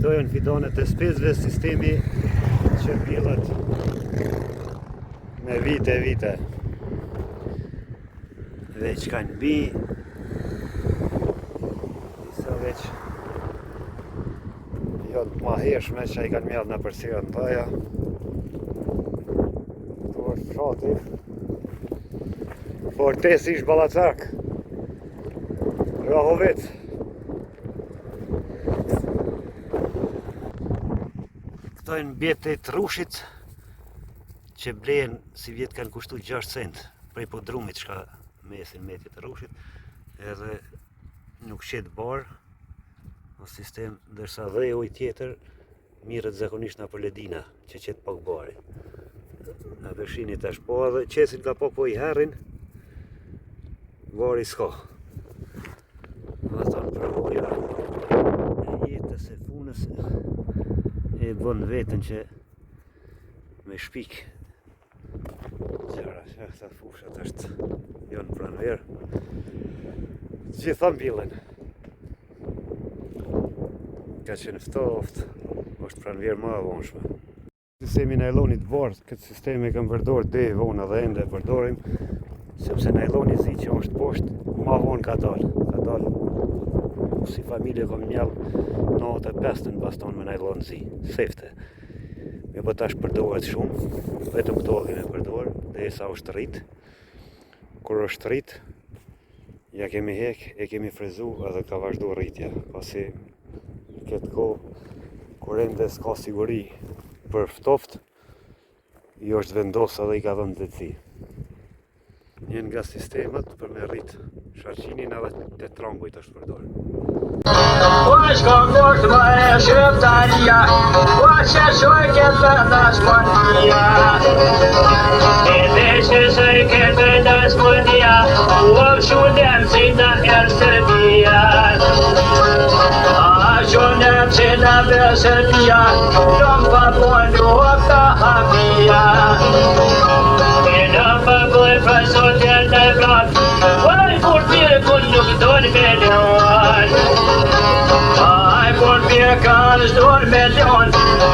dojnë fidonet e spesve, sistemi që mbyllet me vite. Veç kanë bi, disa veç jonë ma hershme që i kanë mjallë në përsira në taja. Këtu është fshati. Fortesi ish Ballacak. Rahovec. Këto e në bjetë të rushit që blehen si vjetë kanë kushtu 6 cent prej po drumit shka mesin metjet të rushit, edhe nuk qetë barë o sistem, dërsa dhe ujë tjetër mirët zakonisht në për ledina që qetë pak bari. Në vëshini tash po edhe qesin ka pak po i herrin, bari s'ka. Dhe thonë përvoja e jetës e punës e bën vetën që me shpik gjera, që këta fushat është jonë pranverë. Gjitha mbillen. Ka qenë ftoft, është pranverë më avonshme. Sistemi najlonit bardh, këtë sistemi kam përdorë dhe vona dhe ende e përdorim, sepse najloni zi që është poshtë, ma vonë ka dalë. Ka dalë, si familje kom njallë 95 në baston me najlon zi, sefte. Me po tash përdoret shumë, vetëm këto kemi përdorë, dhe sa është rritë. Kur është rritë, ja kemi hek, e kemi frezu edhe ka vazhdu rritja, pasi këtë kohë, kur ende s'ka siguri për ftoft, i është vendosë edhe i ka dhënë drejtësi. Njën nga sistemat për me rritë sharqinin edhe të trangujt është përdorë. Shka kusht më e shqiptaria, që shoj këtë vendas mëndia. Edhe që shoj këtë vendas mëndia, u shunem si në herë Serbia. Shunem si në herë Serbia, në më përponu të hamia. Në përpoj për sotjen të vrat, vaj kur tjere kun nuk dojnë me leon. Kur pje kanë shdojnë me leon,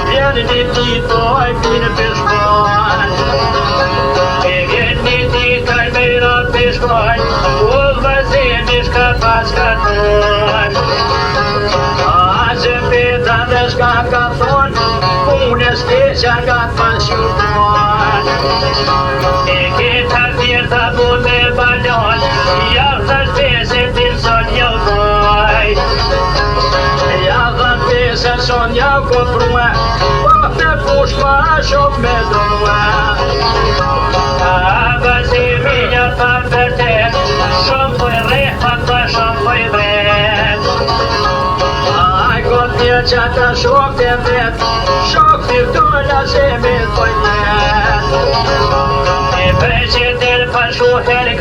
vjenë një dit doj pinë pishkon. E vjenë një dit kaj me rat pishkon, u vëzim ishka paskaton. Që pita dhe shka ka thonë, unë e s'keqa ka panshuton. E kita tjerta bu me balon, javë të shpesit tim son jau doj. Se son jau këpruhe, po të push ma shumë me druhe. A vazimi një të vërtet, shumë për rehat për shumë për vret. A kot një që të shok të vet, shok të vëtuna se me të vëjtet. E për që të lë për shuhet